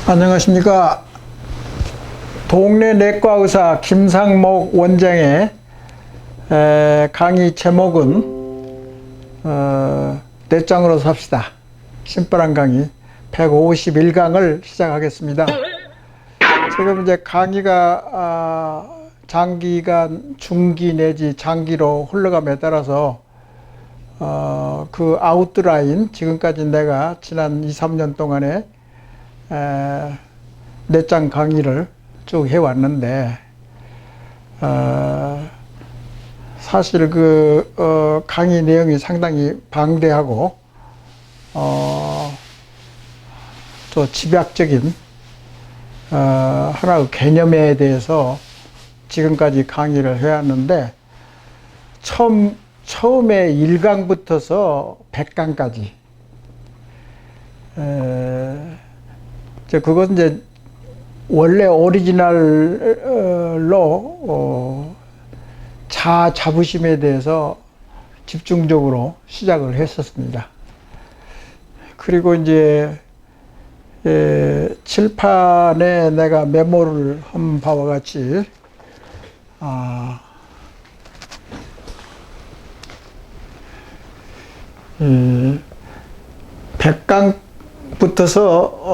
안녕하십니까. 동네 내과의사 김상목 원장의 강의 제목은 내장으로 삽시다. 심플한 강의 151강을 시작하겠습니다. 지금 이제 강의가 장기간 중기 내지 장기로 흘러감에 따라서 그 아웃라인, 지금까지 내가 지난 2, 3년 동안에 내장 강의를 쭉 해왔는데, 사실 그 강의 내용이 상당히 방대하고 또 집약적인 하나의 개념에 대해서 지금까지 강의를 해왔는데, 처음에 1강부터서 100강까지 그건 이제 원래 오리지널로 자부심에 대해서 집중적으로 시작을 했었습니다. 그리고 이제 칠판에 내가 메모를 한 바와 같이 100강부터서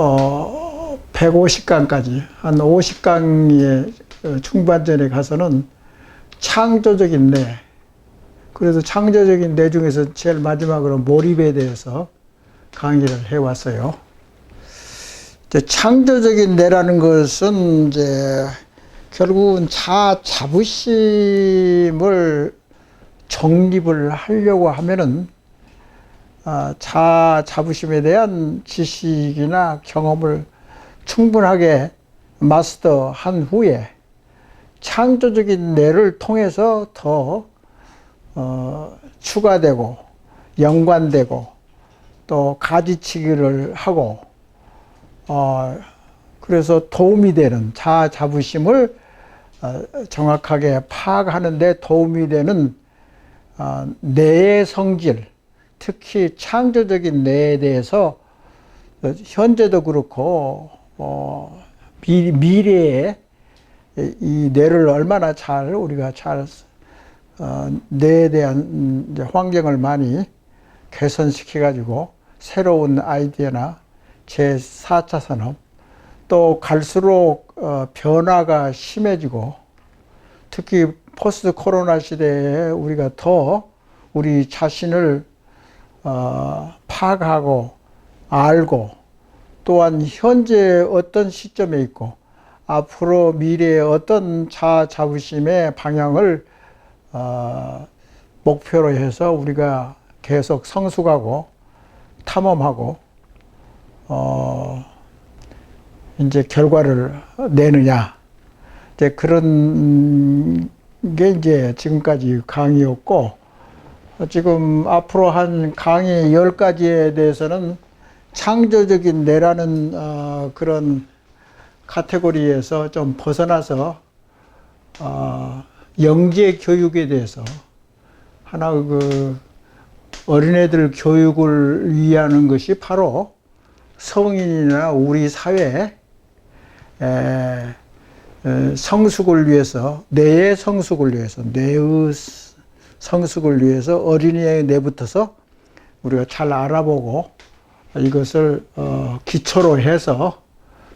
150강까지 한 50강의 중반전에 가서는 창조적인 뇌, 그래서 창조적인 뇌 중에서 제일 마지막으로 몰입에 대해서 강의를 해왔어요. 이제 창조적인 뇌라는 것은 이제 결국은 자부심을 정립을 하려고 하면은 자부심에 대한 지식이나 경험을 충분하게 마스터한 후에 창조적인 뇌를 통해서 더 추가되고 연관되고 또 가지치기를 하고 그래서 도움이 되는 자부심을 정확하게 파악하는 데 도움이 되는 뇌의 성질, 특히 창조적인 뇌에 대해서 현재도 그렇고 미래에 이 뇌를 얼마나 잘 우리가 뇌에 대한 이제 환경을 많이 개선시켜 가지고 새로운 아이디어나 제4차 산업, 또 갈수록 변화가 심해지고 특히 포스트 코로나 시대에 우리가 더 우리 자신을 파악하고 알고, 또한 현재 어떤 시점에 있고 앞으로 미래의 어떤 자부심의 방향을 목표로 해서 우리가 계속 성숙하고 탐험하고 이제 결과를 내느냐, 이제 그런 게 이제 지금까지 강의였고, 지금 앞으로 한 강의 10가지에 대해서는 창조적인 뇌라는 그런 카테고리에서 좀 벗어나서 영재 교육에 대해서 하나의 그 어린애들 교육을 위하는 것이 바로 성인이나 우리 사회의 성숙을 위해서, 뇌의 성숙을 위해서, 뇌의 성숙을 위해서 어린이의 뇌부터서 우리가 잘 알아보고 이것을 기초로 해서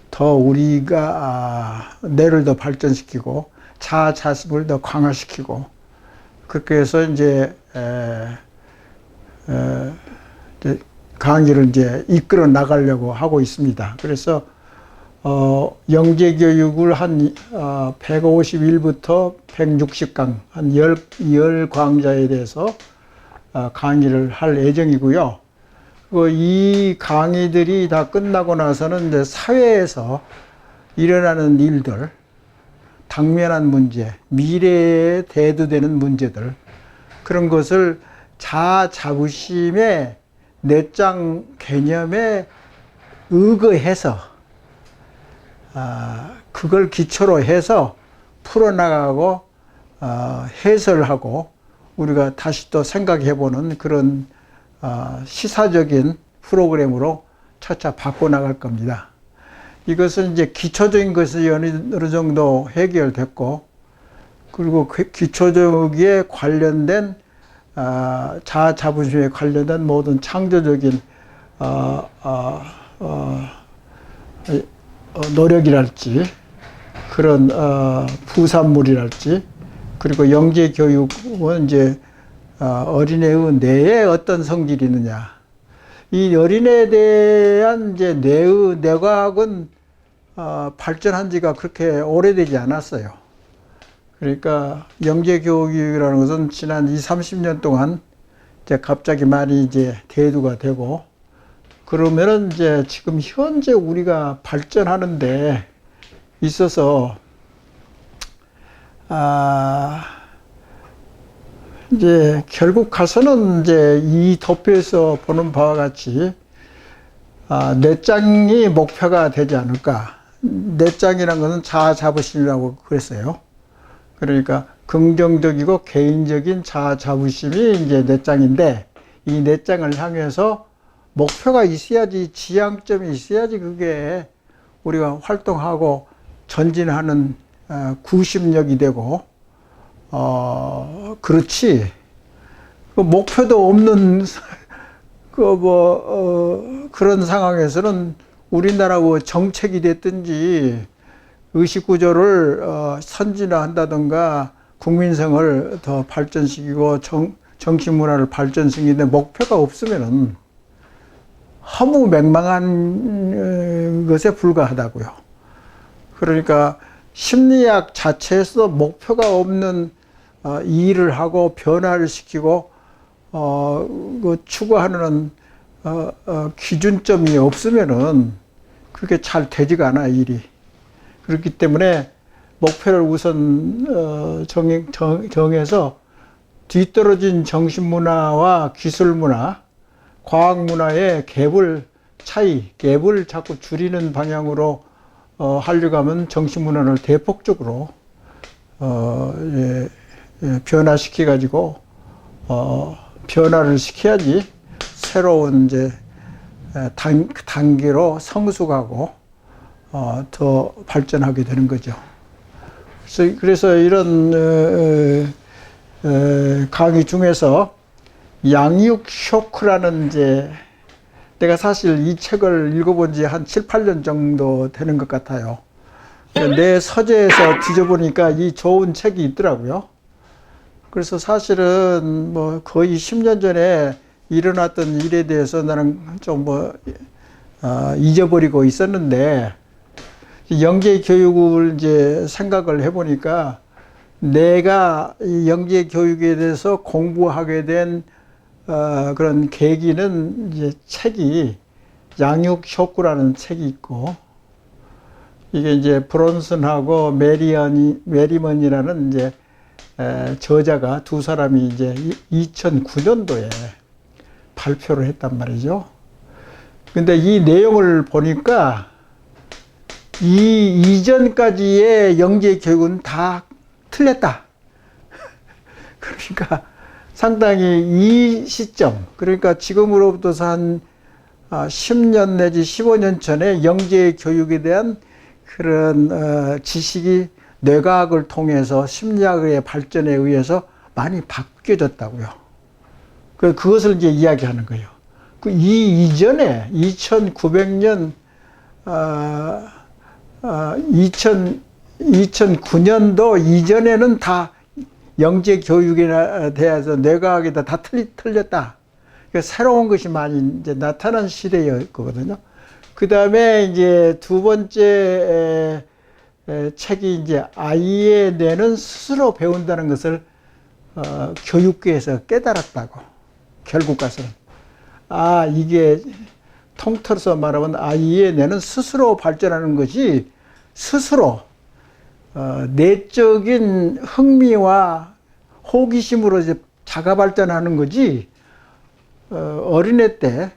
더 우리가 뇌를 더 발전시키고 자부심을 더 강화시키고, 그렇게 해서 이제 강의를 이제 이끌어 나가려고 하고 있습니다. 그래서 영재 교육을 한 151부터 160강 한 10강자에 대해서 강의를 할 예정이고요. 이 강의들이 다 끝나고 나서는 이제 사회에서 일어나는 일들, 당면한 문제, 미래에 대두되는 문제들, 그런 것을 자부심의 내장 개념에 의거해서 그걸 기초로 해서 풀어나가고 해설하고 우리가 다시 또 생각해보는 그런 시사적인 프로그램으로 차차 바꿔나갈 겁니다. 이것은 이제 기초적인 것이 어느 정도 해결됐고, 그리고 그 기초적에 관련된 자아 자부심에 관련된 모든 창조적인 노력이랄지 그런 부산물이랄지, 그리고 영재 교육은 이제 어린애의 뇌에 어떤 성질이 있느냐, 이 어린애에 대한 이제 뇌의 뇌과학은 발전한 지가 그렇게 오래되지 않았어요. 그러니까 영재 교육이라는 것은 지난 20, 30년 동안 이제 갑자기 많이 이제 대두가 되고, 그러면은 이제 지금 현재 우리가 발전하는 데 있어서 이제 결국 가서는 이제 이 도표에서 보는 바와 같이 넷장이 목표가 되지 않을까. 넷장이라는 것은 자아 자부심이라고 그랬어요. 그러니까 긍정적이고 개인적인 자아 자부심이 이제 넷장인데, 이 넷장을 향해서 목표가 있어야지, 지향점이 있어야지 그게 우리가 활동하고 전진하는 구심력이 되고, 그렇지. 그 목표도 없는 그런 상황에서는 우리나라 정책이 됐든지 의식구조를 선진화한다든가 국민성을 더 발전시키고 정신문화를 발전시키는데 목표가 없으면은 허무 맹망한 것에 불과하다고요. 그러니까 심리학 자체에서 목표가 없는 일을 하고 변화를 시키고 그 추구하는 기준점이 없으면은 그렇게 잘 되지가 않아, 일이. 그렇기 때문에 목표를 우선 정해서 뒤떨어진 정신문화와 기술문화, 과학문화의 갭을 자꾸 줄이는 방향으로 하려고 하면 정신문화를 대폭적으로 변화시켜 가지고 변화를 시켜야지 새로운 이제 단계로 성숙하고 더 발전하게 되는 거죠. 그래서 이런 강의 중에서 양육 쇼크라는 이제, 내가 사실 이 책을 읽어본 지 한 7, 8년 정도 되는 것 같아요. 내 서재에서 뒤져보니까 이 좋은 책이 있더라고요. 그래서 사실은 뭐 거의 10년 전에 일어났던 일에 대해서 나는 좀 잊어버리고 있었는데, 영재 교육을 이제 생각을 해보니까 내가 이 영재 교육에 대해서 공부하게 된 그런 계기는 이제 책이 양육 쇼크라는 책이 있고, 이게 이제 브론슨하고 메리먼이라는 이제 저자가 두 사람이 이제 2009년도에 발표를 했단 말이죠. 근데 이 내용을 보니까 이 이전까지의 영재 교육은 다 틀렸다. 그러니까 상당히 이 시점, 그러니까 지금으로부터 한 10년 내지 15년 전에 영재 교육에 대한 그런 지식이 뇌과학을 통해서 심리학의 발전에 의해서 많이 바뀌어졌다고요. 그것을 이제 이야기하는 거예요. 이 이전에 2900년 2009년도 이전에는 다 영재 교육에 대해서 뇌과학이 다 틀렸다. 그러니까 새로운 것이 많이 이제 나타난 시대였거든요. 그 다음에 이제 두 번째 책이 이제 아이의 뇌는 스스로 배운다는 것을 교육계에서 깨달았다고. 결국 가서는. 이게 통틀어서 말하면 아이의 뇌는 스스로 발전하는 것이 스스로 내적인 흥미와 호기심으로 이제 자가 발전하는 거지, 어린애 때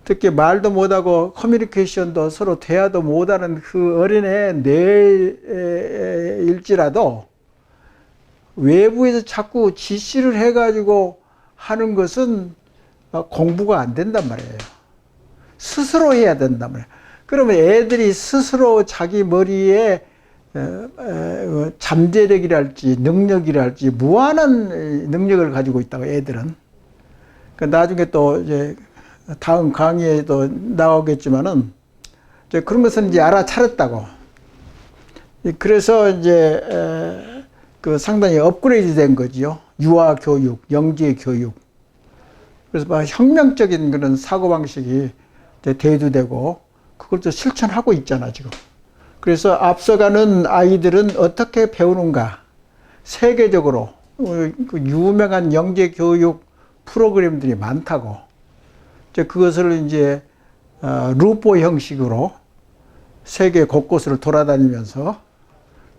특히 말도 못하고 커뮤니케이션도 서로 대화도 못하는 그 어린애 뇌일지라도 외부에서 자꾸 지시를 해가지고 하는 것은 공부가 안 된단 말이에요. 스스로 해야 된단 말이에요. 그러면 애들이 스스로 자기 머리에 잠재력이랄지 능력이랄지 무한한 능력을 가지고 있다고 애들은. 그러니까 나중에 또 이제 다음 강의에도 나오겠지만은 이제 그런 것은 이제 알아차렸다고. 그래서 이제 그 상당히 업그레이드 된 거지요. 유아 교육, 영재 교육. 그래서 막 혁명적인 그런 사고방식이 이제 대두되고 그걸 또 실천하고 있잖아, 지금. 그래서 앞서가는 아이들은 어떻게 배우는가. 세계적으로 그 유명한 영재 교육 프로그램들이 많다고. 이제 그것을 이제 루포 형식으로 세계 곳곳을 돌아다니면서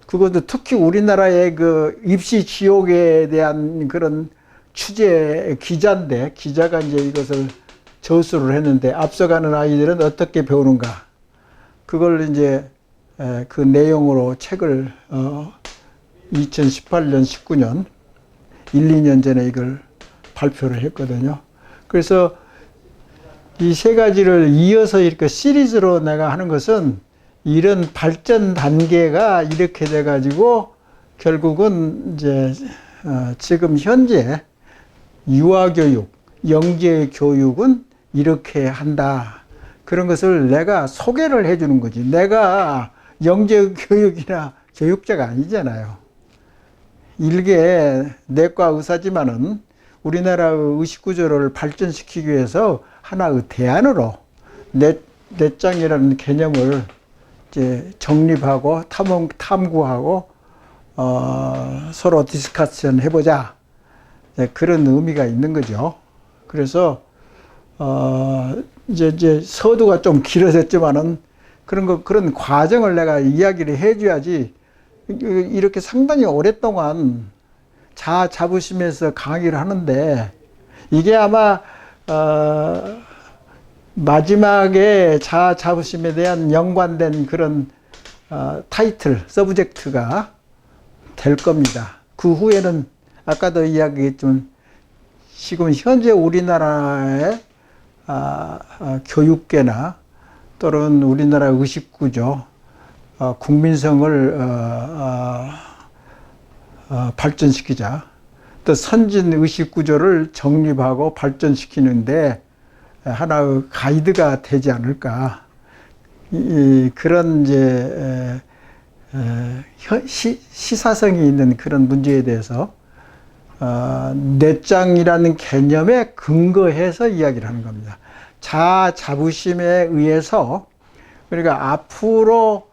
그것도 특히 우리나라의 그 입시 지옥에 대한 그런 취재 기자인데 기자가 이제 이것을 저수를 했는데 앞서가는 아이들은 어떻게 배우는가 그걸 이제 그 내용으로 책을 2018년 19년 1, 2년 전에 이걸 발표를 했거든요. 그래서 이 세 가지를 이어서 이렇게 시리즈로 내가 하는 것은 이런 발전 단계가 이렇게 돼 가지고 결국은 이제 지금 현재 유아교육, 영재교육은 이렇게 한다. 그런 것을 내가 소개를 해 주는 거지. 내가 영재교육이나 교육자가 아니잖아요. 일개 내과 의사지만은 우리나라의 의식구조를 발전시키기 위해서 하나의 대안으로 뇌장이라는 개념을 이제 정립하고 탐구하고 서로 디스커션 해보자. 그런 의미가 있는 거죠. 그래서 이제 서두가 좀 길어졌지만은 그런 과정을 내가 이야기를 해줘야지 이렇게 상당히 오랫동안 자아 자부심에서 강의를 하는데 이게 아마 마지막에 자아 자부심에 대한 연관된 그런 타이틀, 서브젝트가 될 겁니다. 그 후에는 아까도 이야기했지만 지금 현재 우리나라의 교육계나 또는 우리나라 의식구조, 국민성을 발전시키자. 또 선진 의식구조를 정립하고 발전시키는데 하나의 가이드가 되지 않을까. 그런 이제 시사성이 있는 그런 문제에 대해서 뇌장이라는 개념에 근거해서 이야기를 하는 겁니다. 자아 자부심에 의해서 그러니까 앞으로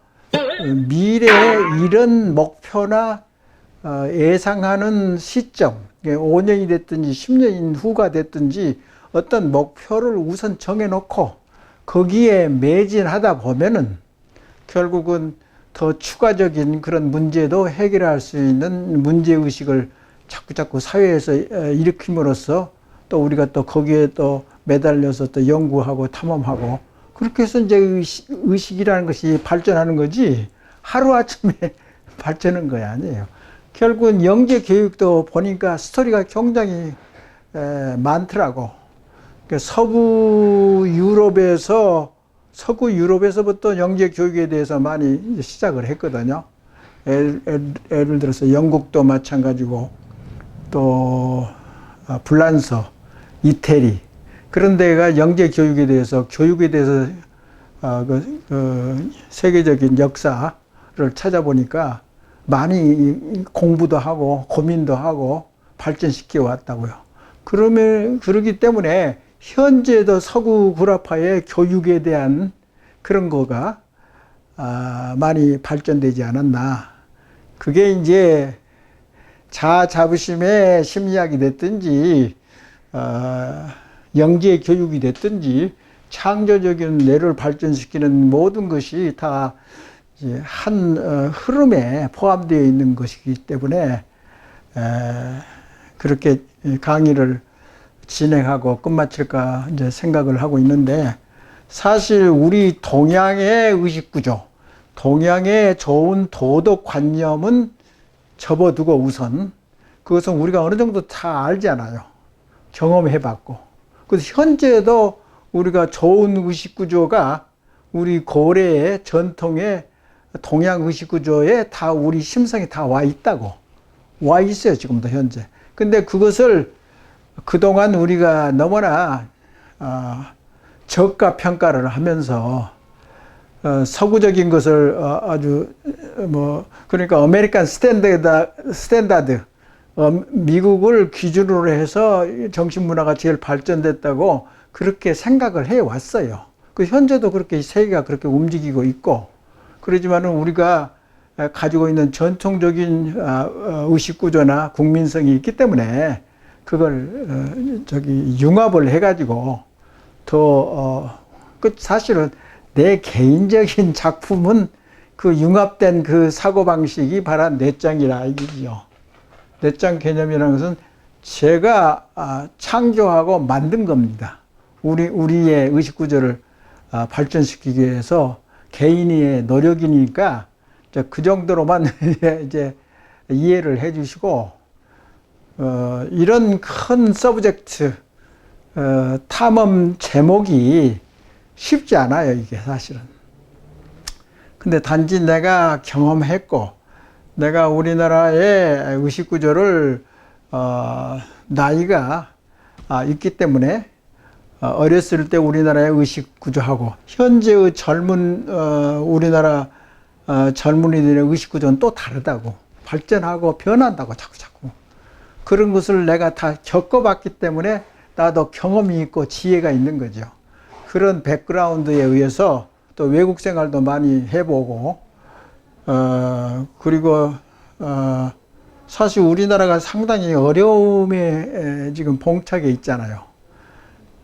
미래에 이런 목표나 예상하는 시점, 5년이 됐든지 10년 후가 됐든지 어떤 목표를 우선 정해놓고 거기에 매진하다 보면은 결국은 더 추가적인 그런 문제도 해결할 수 있는 문제의식을 자꾸 사회에서 일으킴으로써 또 우리가 또 거기에 또 매달려서 또 연구하고 탐험하고 그렇게 해서 이제 의식이라는 것이 발전하는 거지 하루아침에 발전한 거 아니에요. 결국은 영재 교육도 보니까 스토리가 굉장히 많더라고. 서구 유럽에서부터 영재 교육에 대해서 많이 시작을 했거든요. 예를 들어서 영국도 마찬가지고 또 불란서, 이태리 그런 데가 영재 교육에 대해서 세계적인 역사를 찾아보니까 많이 공부도 하고 고민도 하고 발전시켜 왔다고요. 그러기 때문에 현재도 서구 구라파의 교육에 대한 그런 거가 많이 발전되지 않았나. 그게 이제 자아 자부심의 심리학이 됐든지 영재 교육이 됐든지 창조적인 뇌를 발전시키는 모든 것이 다 한 흐름에 포함되어 있는 것이기 때문에 그렇게 강의를 진행하고 끝마칠까 이제 생각을 하고 있는데 사실 우리 동양의 의식구조, 동양의 좋은 도덕관념은 접어두고 우선 그것은 우리가 어느 정도 다 알잖아요. 경험해봤고. 그래서 현재도 우리가 좋은 의식구조가 우리 고래의 전통의 동양 의식 구조에 다 우리 심성이 다 와 있다고. 와 있어요, 지금도 현재. 근데 그것을 그동안 우리가 너무나 저가 평가를 하면서 서구적인 것을 아주 그러니까 아메리칸 스탠다드 미국을 기준으로 해서 정신문화가 제일 발전됐다고 그렇게 생각을 해 왔어요. 그 현재도 그렇게 세계가 그렇게 움직이고 있고, 그러지만은 우리가 가지고 있는 전통적인 의식 구조나 국민성이 있기 때문에 그걸 융합을 해가지고 사실은 내 개인적인 작품은 그 융합된 그 사고방식이 바로 뇌짱이라 이거죠. 뇌짱 개념이라는 것은 제가 창조하고 만든 겁니다. 우리의 의식구조를 발전시키기 위해서 개인의 노력이니까 그 정도로만 이제 이해를 해 주시고, 이런 큰 서브젝트, 탐험 제목이 쉽지 않아요, 이게 사실은. 근데 단지 내가 경험했고, 내가 우리나라의 의식구조를, 나이가 있기 때문에, 어렸을 때 우리나라의 의식구조하고, 현재의 우리나라 젊은이들의 의식구조는 또 다르다고. 발전하고 변한다고, 자꾸. 그런 것을 내가 다 겪어봤기 때문에 나도 경험이 있고 지혜가 있는 거죠. 그런 백그라운드에 의해서 또 외국 생활도 많이 해보고, 그리고, 사실 우리나라가 상당히 어려움에 지금 봉착해 있잖아요.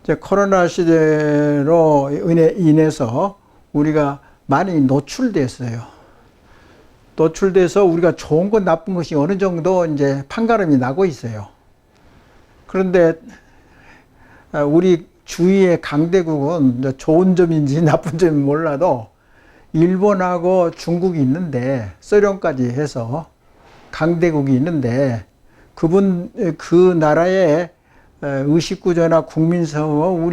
이제 코로나 시대로 인해서 우리가 많이 노출됐어요. 노출돼서 우리가 좋은 것 나쁜 것이 어느 정도 이제 판가름이 나고 있어요. 그런데 우리 주위의 강대국은 좋은 점인지 나쁜 점인지 몰라도 일본하고 중국이 있는데, 소련까지 해서 강대국이 있는데, 그 나라의 의식구조나 국민성은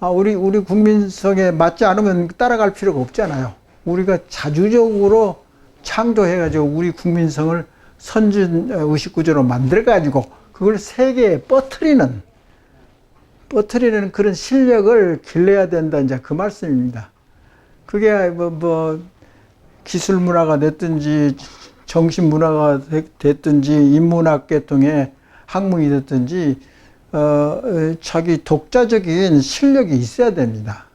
우리 국민성에 맞지 않으면 따라갈 필요가 없잖아요. 우리가 자주적으로 창조해가지고 우리 국민성을 선진 의식구조로 만들어가지고 그걸 세계에 퍼뜨리는 그런 실력을 길러야 된다, 이제 그 말씀입니다. 그게 기술 문화가 됐든지 정신 문화가 됐든지 인문학 계통의 학문이 됐든지 자기 독자적인 실력이 있어야 됩니다.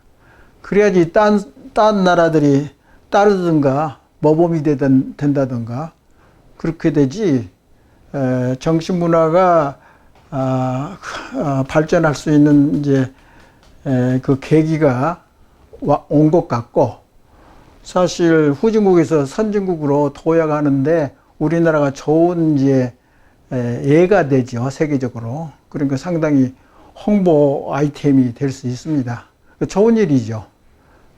그래야지 딴 나라들이 따르든가 모범이 된다든가 그렇게 되지. 정신 문화가 발전할 수 있는 이제 그 계기가 온 것 같고, 사실 후진국에서 선진국으로 도약하는데 우리나라가 좋은 이제 예가 되죠, 세계적으로. 그러니까 상당히 홍보 아이템이 될 수 있습니다. 좋은 일이죠.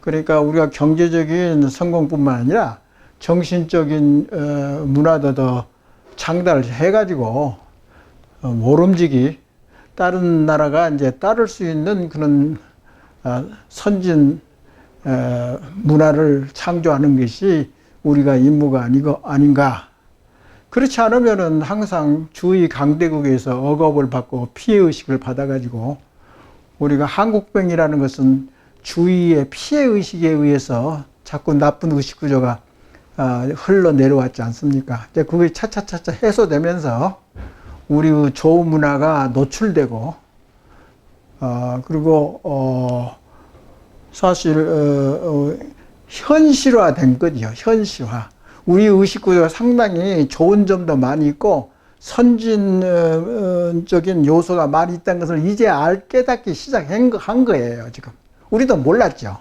그러니까 우리가 경제적인 성공뿐만 아니라 정신적인 문화도 더 장달을 해가지고 모름지기 다른 나라가 이제 따를 수 있는 그런 선진 문화를 창조하는 것이 우리가 임무가 아닌가. 그렇지 않으면은 항상 주위 강대국에서 억압을 받고 피해의식을 받아가지고, 우리가 한국병이라는 것은 주위의 피해의식에 의해서 자꾸 나쁜 의식구조가 흘러내려왔지 않습니까? 이제 그게 차차차차 해소되면서 우리 좋은 문화가 노출되고, 그리고 사실 현실화된 거죠. 현실화. 우리 의식구조가 상당히 좋은 점도 많이 있고 선진적인 요소가 많이 있다는 것을 이제 깨닫기 시작한 거예요, 지금. 우리도 몰랐죠.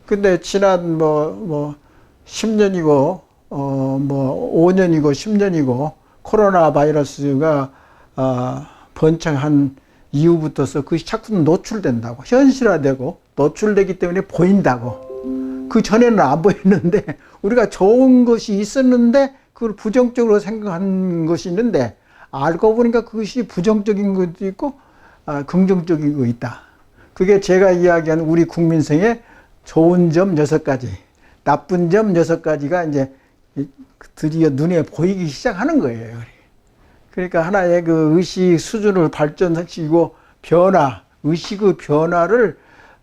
근데 지난 10년이고 5년이고 10년이고 코로나 바이러스가 번창한 이후부터서 그것이 자꾸 노출된다고, 현실화되고 노출되기 때문에 보인다고. 그 전에는 안 보였는데, 우리가 좋은 것이 있었는데 그걸 부정적으로 생각한 것이 있는데, 알고 보니까 그것이 부정적인 것도 있고 긍정적인 거 있다. 그게 제가 이야기하는 우리 국민성의 좋은 점 6가지, 나쁜 점 6가지가 이제 드디어 눈에 보이기 시작하는 거예요. 그러니까 하나의 그 의식 수준을 발전시키고 변화, 의식의 변화를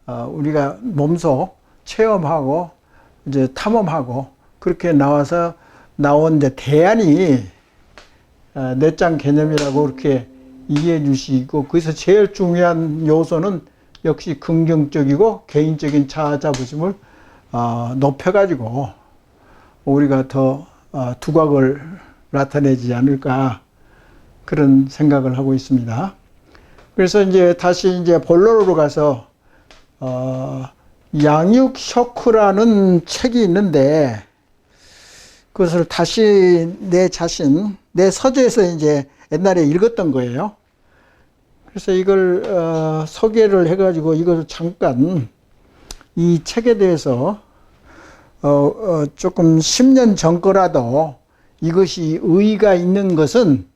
우리가 몸소 체험하고 이제 탐험하고 그렇게 나와서 나온 이제 대안이 넷장 개념이라고 그렇게 이해해 주시고, 거기서 제일 중요한 요소는 역시 긍정적이고 개인적인 자아 자부심을 높여가지고 우리가 더 두각을 나타내지 않을까, 그런 생각을 하고 있습니다. 그래서 이제 다시 이제 본론으로 가서 양육 쇼크라는 책이 있는데, 그것을 다시 내 자신, 내 서재에서 이제 옛날에 읽었던 거예요. 그래서 이걸 소개를 해가지고 이걸 잠깐 이 책에 대해서 조금 10년 전 거라도 이것이 의의가 있는 것은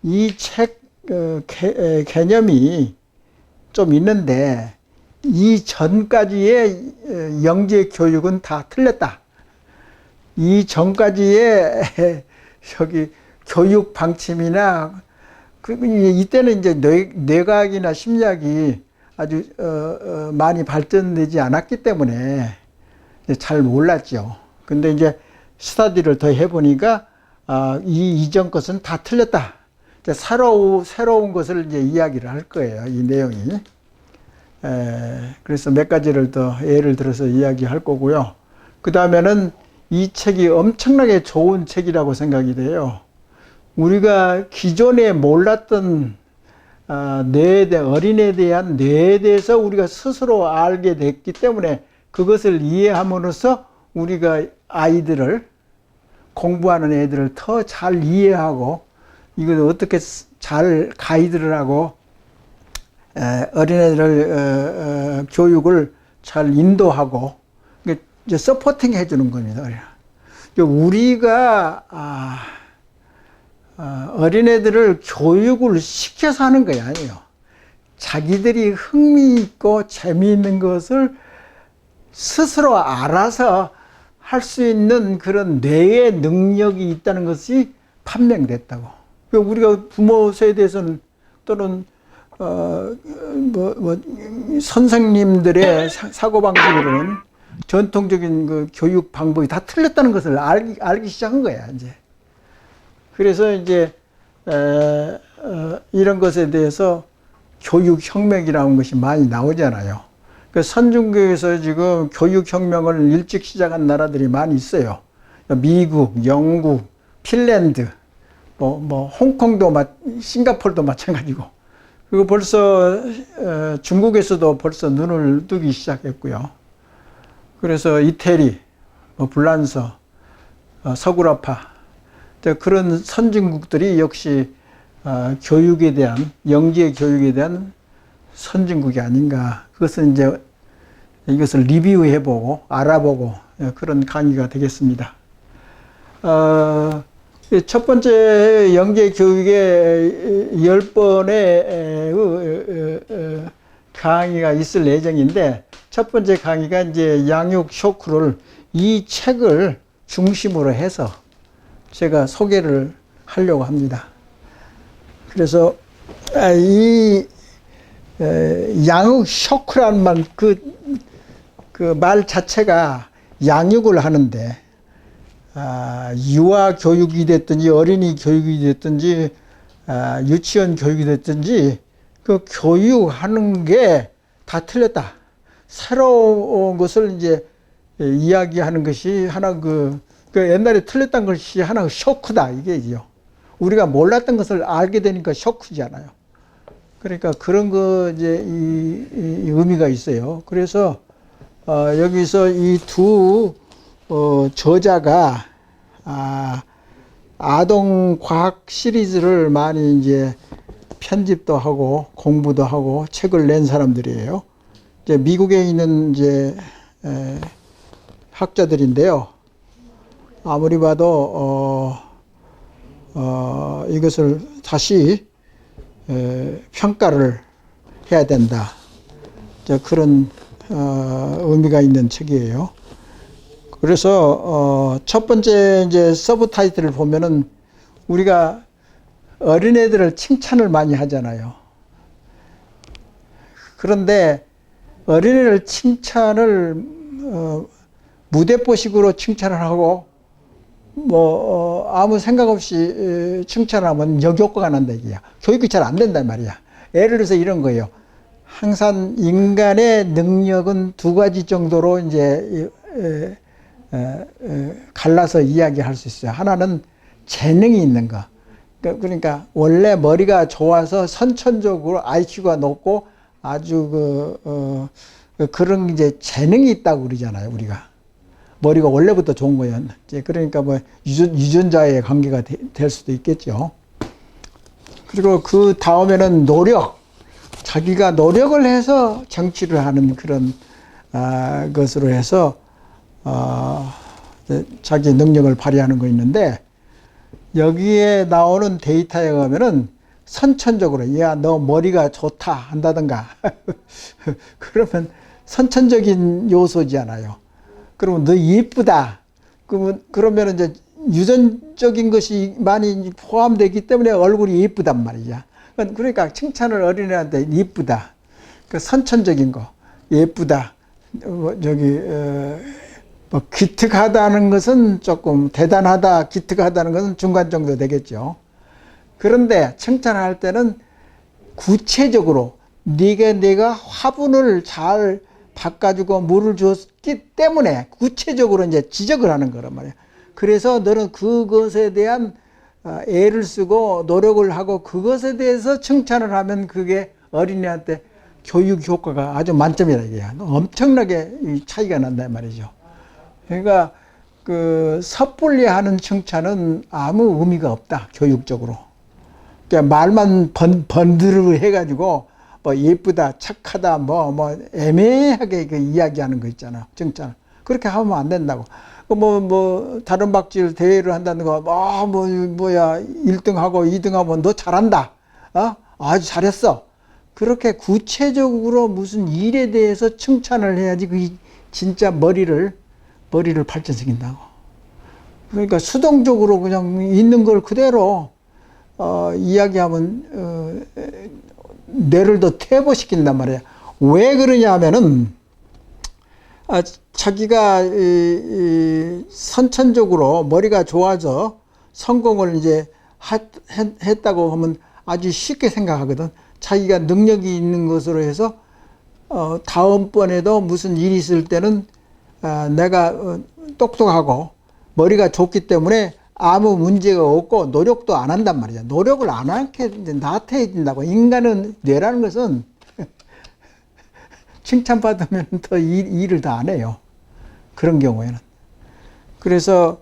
이 책 개념이 좀 있는데 이 전까지의 영재 교육은 다 틀렸다. 이 전까지의 저기 교육 방침이나 이때는 이제 뇌과학이나 심리학이 아주 많이 발전되지 않았기 때문에 잘 몰랐죠. 근데 이제 스터디를 더 해보니까 이 이전 것은 다 틀렸다. 새로운 것을 이제 이야기를 할 거예요, 이 내용이. 그래서 몇 가지를 더 예를 들어서 이야기할 거고요. 그 다음에는 이 책이 엄청나게 좋은 책이라고 생각이 돼요. 우리가 기존에 몰랐던 어린애에 대한 뇌에 대해서 우리가 스스로 알게 됐기 때문에 그것을 이해함으로써 우리가 아이들을, 공부하는 애들을 더 잘 이해하고 이걸 어떻게 잘 가이드를 하고 어린애들 교육을 잘 인도하고 이제 서포팅 해주는 겁니다. 우리가 어린애들을 교육을 시켜서 하는 거 아니에요. 자기들이 흥미있고 재미있는 것을 스스로 알아서 할 수 있는 그런 뇌의 능력이 있다는 것이 판명됐다고. 우리가 부모 세대에서는 또는 선생님들의 사고방식으로는 전통적인 그 교육 방법이 다 틀렸다는 것을 알기 시작한 거야, 이제. 그래서 이제, 이런 것에 대해서 교육혁명이라는 것이 많이 나오잖아요. 그 선진국에서 지금 교육혁명을 일찍 시작한 나라들이 많이 있어요. 미국, 영국, 핀란드, 홍콩도, 싱가포르도 마찬가지고. 그리고 벌써, 중국에서도 벌써 눈을 뜨기 시작했고요. 그래서 이태리, 불란서, 서구라파, 그런 선진국들이 역시 교육에 대한, 영재 교육에 대한 선진국이 아닌가. 그것은 이제 이것을 리뷰해보고 알아보고 그런 강의가 되겠습니다. 첫 번째 영재 교육에 10번의 강의가 있을 예정인데, 첫 번째 강의가 이제 양육 쇼크를 이 책을 중심으로 해서 제가 소개를 하려고 합니다. 그래서 이 양육 쇼크라는 말, 그 말 자체가 양육을 하는데, 유아 교육이 됐든지 어린이 교육이 됐든지 유치원 교육이 됐든지 그 교육하는 게 다 틀렸다. 새로운 것을 이제 이야기하는 것이 하나 그 옛날에 틀렸던 것이 하나 쇼크다, 이게지요. 우리가 몰랐던 것을 알게 되니까 쇼크잖아요. 그러니까 그런 거 이제 이 의미가 있어요. 그래서 여기서 이 두 저자가 아동 과학 시리즈를 많이 이제 편집도 하고 공부도 하고 책을 낸 사람들이에요. 이제 미국에 있는 이제 학자들인데요. 아무리 봐도 이것을 다시 평가를 해야 된다. 그런 의미가 있는 책이에요. 그래서 첫 번째 이제 서브 타이틀을 보면은 우리가 어린애들을 칭찬을 많이 하잖아요. 그런데 어린애를 칭찬을 무대뽀식으로 칭찬을 하고 아무 생각 없이 칭찬하면 역효과가 난다 이게야. 교육이 잘 안 된단 말이야. 예를 들어서 이런 거예요. 항상 인간의 능력은 두 가지 정도로 이제 갈라서 이야기할 수 있어요. 하나는 재능이 있는 거. 그러니까 원래 머리가 좋아서 선천적으로 IQ가 높고 아주 그런 이제 재능이 있다고 그러잖아요, 우리가. 머리가 원래부터 좋은 거예요. 이제 그러니까 뭐 유전자의 관계가 될 수도 있겠죠. 그리고 그 다음에는 노력. 자기가 노력을 해서 정치를 하는 그런 것으로 해서 자기 능력을 발휘하는 거 있는데, 여기에 나오는 데이터에 가면은 선천적으로 야 너 머리가 좋다 한다든가 그러면 선천적인 요소잖아요. 그러면 너 예쁘다 그러면 이제 유전적인 것이 많이 포함되기 때문에 얼굴이 예쁘단 말이야. 그러니까 칭찬을 어린애한테 예쁘다, 그 선천적인 거 예쁘다, 뭐 기특하다는 것은 조금 대단하다, 기특하다는 것은 중간 정도 되겠죠. 그런데 칭찬할 때는 구체적으로 내가 화분을 잘 바꿔주고 물을 줬기 때문에 구체적으로 이제 지적을 하는 거란 말이야. 그래서 너는 그것에 대한 애를 쓰고 노력을 하고 그것에 대해서 칭찬을 하면 그게 어린이한테 교육 효과가 아주 만점이다 이게야. 엄청나게 차이가 난단 말이죠. 그러니까 그 섣불리 하는 칭찬은 아무 의미가 없다, 교육적으로. 그러니까 말만 번들을 해가지고 뭐 예쁘다, 착하다, 뭐 애매하게 그 이야기하는 거 있잖아, 칭찬. 그렇게 하면 안 된다고. 다른 박질 대회를 한다는 거, 뭐야, 1등하고 2등하면 너 잘한다. 아주 잘했어. 그렇게 구체적으로 무슨 일에 대해서 칭찬을 해야지 그 진짜 머리를 발전시킨다고. 그러니까 수동적으로 그냥 있는 걸 그대로 이야기하면 뇌를 더 퇴보시킨단 말이야. 왜 그러냐 하면은 자기가 선천적으로 머리가 좋아서 성공을 이제 했다고 하면 아주 쉽게 생각하거든. 자기가 능력이 있는 것으로 해서 다음번에도 무슨 일이 있을 때는 내가 똑똑하고 머리가 좋기 때문에 아무 문제가 없고 노력도 안 한단 말이야. 노력을 안 하게 나태해진다고. 인간은 뇌라는 것은 칭찬받으면 더 일을 더 안 해요. 그런 경우에는. 그래서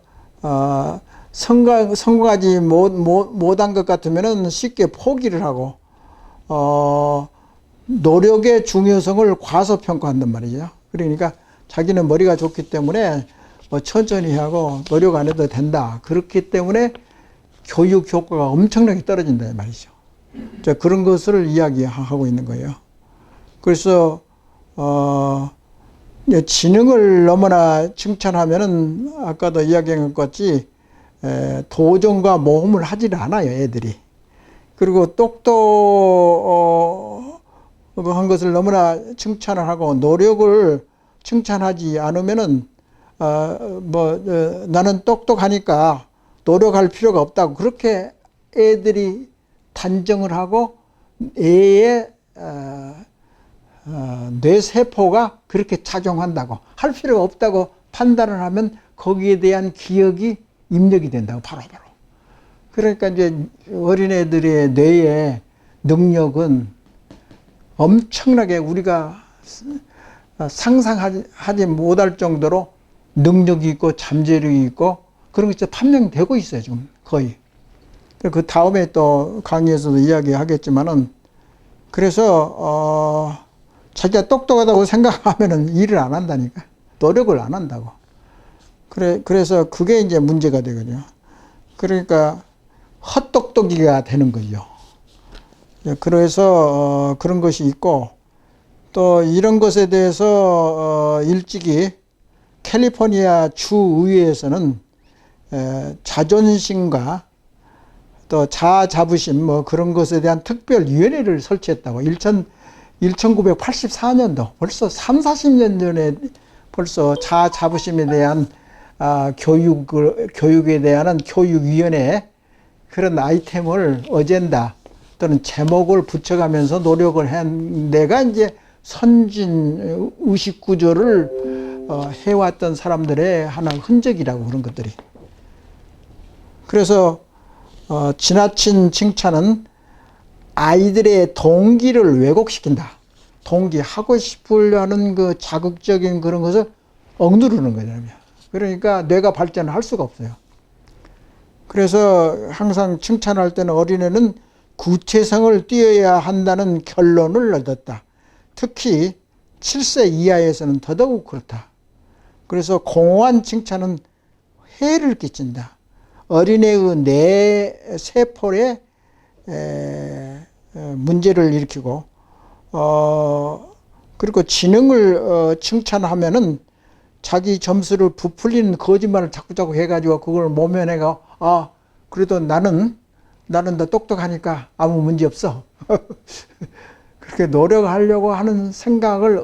성공하지 못한 것 같으면 쉽게 포기를 하고 노력의 중요성을 과소평가한단 말이죠. 그러니까 자기는 머리가 좋기 때문에 천천히 하고 노력 안 해도 된다. 그렇기 때문에 교육 효과가 엄청나게 떨어진다 말이죠. 그런 것을 이야기하고 있는 거예요. 그래서 지능을 너무나 칭찬하면은 아까도 이야기한 것 같이 도전과 모험을 하질 않아요, 애들이. 그리고 똑똑한 것을 너무나 칭찬을 하고 노력을 칭찬하지 않으면은 나는 똑똑하니까 노력할 필요가 없다고 그렇게 애들이 단정을 하고 애의 뇌세포가 그렇게 작용한다고, 할 필요가 없다고 판단을 하면 거기에 대한 기억이 입력이 된다고, 바로바로. 그러니까 이제 어린애들의 뇌의 능력은 엄청나게 우리가 상상하지 못할 정도로 능력이 있고 잠재력이 있고 그런 게 판명되고 있어요, 지금 거의. 그 다음에 또 강의에서도 이야기하겠지만은, 그래서 자기가 똑똑하다고 생각하면은 일을 안 한다니까. 노력을 안 한다고. 그래서 그게 이제 문제가 되거든요. 그러니까 헛똑똑이가 되는 거죠. 그래서 그런 것이 있고, 또 이런 것에 대해서 일찍이 캘리포니아 주의회에서는 자존심과 또 자아자부심 뭐 그런 것에 대한 특별위원회를 설치했다고. 1984년도 벌써 3, 40년 전에 벌써 자아자부심에 대한 교육에 대한 교육위원회 그런 아이템을 어젠다 또는 제목을 붙여가면서 노력을 한 데가 이제 선진 의식 구조를 해왔던 사람들의 하나 흔적이라고 그런 것들이. 그래서 지나친 칭찬은 아이들의 동기를 왜곡시킨다. 동기, 하고 싶으려는 그 자극적인 그런 것을 억누르는 거잖아요. 그러니까 뇌가 발전을 할 수가 없어요. 그래서 항상 칭찬할 때는 어린애는 구체성을 띄어야 한다는 결론을 얻었다. 특히 7세 이하에서는 더더욱 그렇다. 그래서 공허한 칭찬은 해를 끼친다. 어린애의 뇌 세포에 문제를 일으키고 그리고 지능을 칭찬하면은 자기 점수를 부풀리는 거짓말을 자꾸자꾸 해가지고 그걸 모면해가 그래도 나는 더 똑똑하니까 아무 문제 없어. 그렇게 노력하려고 하는 생각을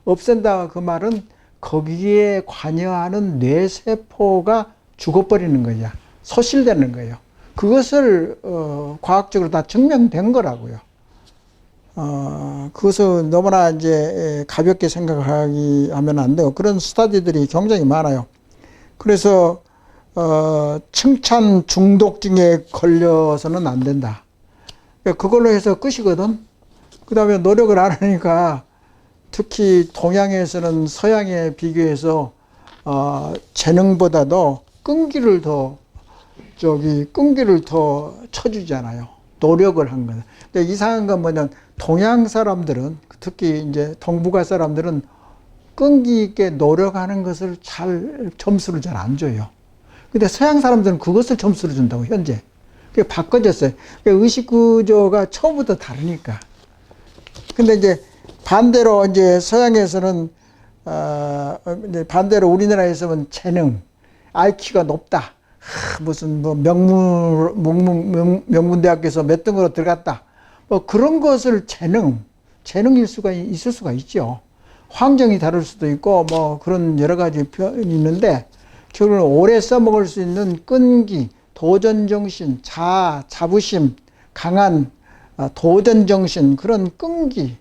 없앤다. 그 말은 거기에 관여하는 뇌세포가 죽어버리는 거야. 소실되는 거예요. 그것을 과학적으로 다 증명된 거라고요. 그것을 너무나 이제 가볍게 생각하면 안 돼요. 그런 스터디들이 굉장히 많아요. 그래서 칭찬 중독증에 걸려서는 안 된다. 그걸로 해서 끝이거든. 그 다음에 노력을 안 하니까 특히 동양에서는 서양에 비교해서 재능보다도 끈기를 더 쳐주잖아요. 노력을 한 거는. 근데 이상한 건 뭐냐면 동양 사람들은 특히 이제 동북아 사람들은 끈기 있게 노력하는 것을 점수를 잘 안 줘요. 근데 서양 사람들은 그것을 점수를 준다고 현재. 그게 바꿔졌어요. 의식 구조가 처음부터 다르니까. 근데 이제 반대로 이제 서양에서는 이제 반대로 우리나라에서는 재능, IQ가 높다. 무슨 뭐 명문대학교에서 몇 등으로 들어갔다. 뭐 그런 것을 재능일 수가 있을 수가 있죠. 환경이 다를 수도 있고 뭐 그런 여러 가지 표현이 있는데 결국은 오래 써먹을 수 있는 끈기, 도전정신, 자부심, 강한 도전정신, 그런 끈기,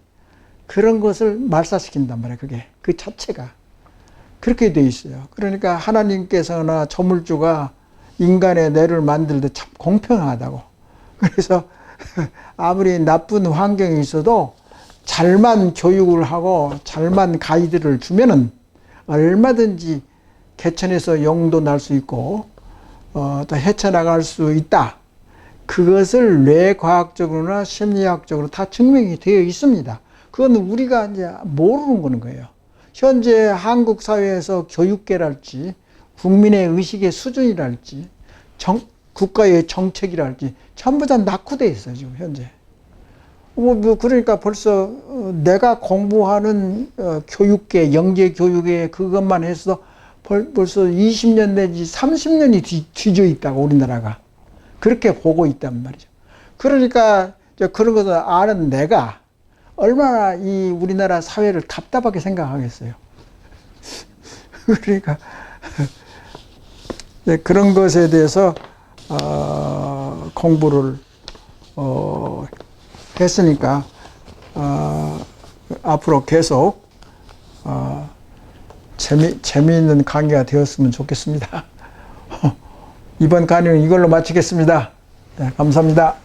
그런 것을 말살시킨단 말이에요. 그게 그 자체가 그렇게 돼 있어요. 그러니까 하나님께서나 조물주가 인간의 뇌를 만들 때 참 공평하다고. 그래서 아무리 나쁜 환경이 있어도 잘만 교육을 하고 잘만 가이드를 주면은 얼마든지 개천에서 용도 날 수 있고 또 헤쳐나갈 수 있다. 그것을 뇌과학적으로나 심리학적으로 다 증명이 되어 있습니다. 그건 우리가 이제 모르는 거예요. 현재 한국 사회에서 교육계랄지 국민의 의식의 수준이랄지 국가의 정책이랄지 전부 다 낙후되어 있어요, 지금 현재. 그러니까 벌써 내가 공부하는 교육계, 영재 교육에 그것만 해서 벌써 20년 내지 30년이 뒤져 있다고 우리나라가. 그렇게 보고 있단 말이죠. 그러니까 그런 것을 아는 내가 얼마나 이 우리나라 사회를 답답하게 생각하겠어요. 그러니까 그런 것에 대해서 공부를 했으니까 앞으로 계속 재미있는 강의가 되었으면 좋겠습니다. 이번 강의는 이걸로 마치겠습니다. 네, 감사합니다.